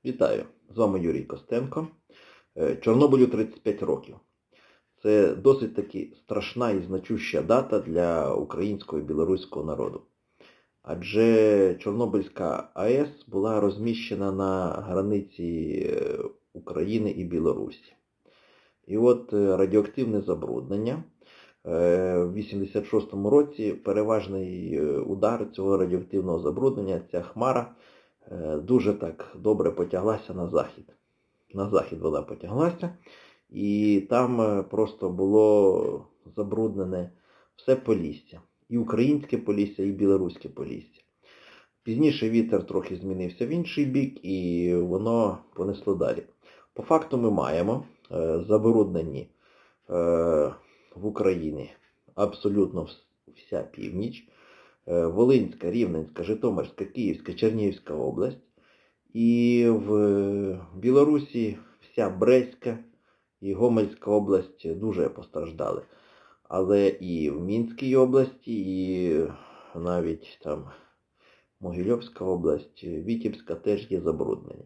Вітаю! З вами Юрій Костенко. Чорнобилю 35 років. Це досить таки страшна і значуща дата для українського і білоруського народу. Адже Чорнобильська АЕС була розміщена на границі України і Білорусі. І от радіоактивне забруднення. В 86-му році переважний удар цього радіоактивного забруднення, ця хмара, дуже так добре потяглася на захід. На захід вона потяглася, і там просто було забруднене все Полісся. І українське Полісся, і білоруське Полісся. Пізніше вітер трохи змінився в інший бік, і воно понесло далі. По факту ми маємо забруднені в Україні абсолютно вся північ. Волинська, Рівненська, Житомирська, Київська, Чернігівська область. І в Білорусі вся Брестська і Гомельська область дуже постраждали. Але і в Мінській області, і навіть там Могильовська область, Вітебська теж є забруднення.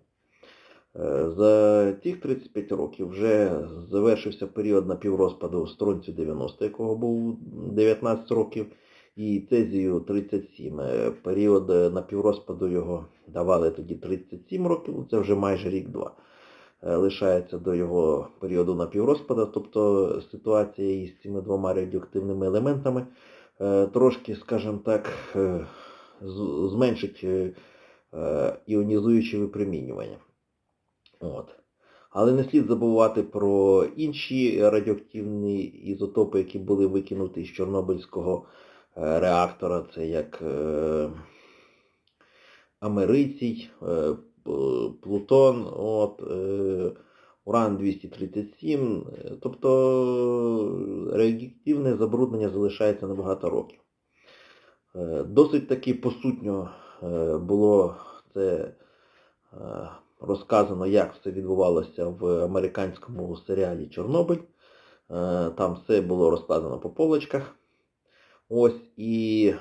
За цих 35 років вже завершився період напіврозпаду стронцію-90, якого був 19 років, і цезію-37. Період напіврозпаду його давали тоді 37 років, це вже майже рік-два. Лишається до його періоду напіврозпаду, тобто ситуація із цими двома радіоактивними елементами трошки, скажімо так, зменшить іонізуюче випромінювання. Але не слід забувати про інші радіоактивні ізотопи, які були викинуті з Чорнобильського реактора. Це як америцій, плутон, уран-237. Тобто радіоактивне забруднення залишається на багато років. Досить таки посутньо було це розказано, як все відбувалося в американському серіалі «Чорнобиль». Там все було розкладено по полочках. І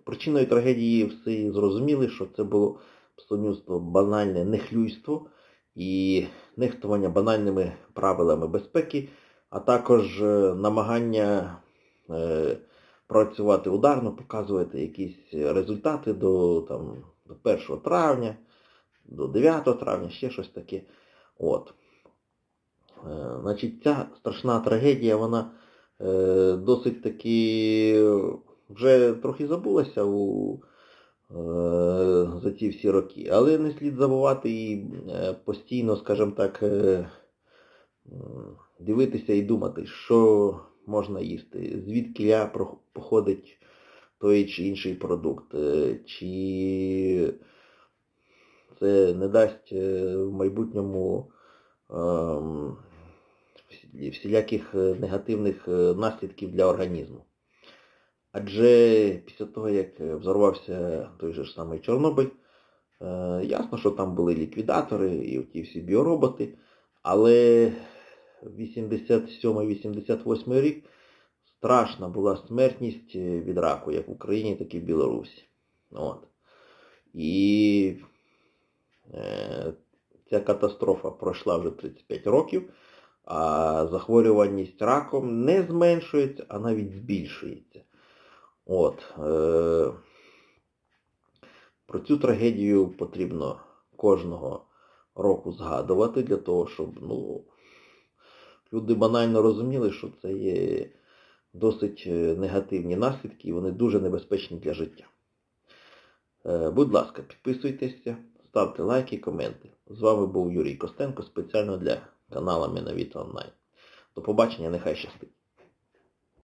причиною трагедії всі зрозуміли, що це було абсолютно банальне нехлюйство і нехтування банальними правилами безпеки, а також намагання працювати ударно, показувати якісь результати до 1 травня, до 9 травня, ще щось таке. Значить, ця страшна трагедія, вона досить таки вже трохи забулася за ці всі роки. Але не слід забувати і постійно, скажімо так, дивитися і думати, що можна їсти, звідки походить той чи інший продукт, чи це не дасть в майбутньому всіляких негативних наслідків для організму. Адже після того, як взорвався той же ж самий Чорнобиль, ясно, що там були ліквідатори і ті всі біороботи, але 87-88 рік страшна була смертність від раку, як в Україні, так і в Білорусі. І ця катастрофа пройшла вже 35 років, а захворюваність раком не зменшується, а навіть збільшується. Про цю трагедію потрібно кожного року згадувати, для того, щоб люди банально розуміли, що це є досить негативні наслідки, і вони дуже небезпечні для життя. Будь ласка, підписуйтеся, ставте лайки, коменти. З вами був Юрій Костенко, спеціально для каналу Міновіта Онлайн. До побачення, нехай щастить.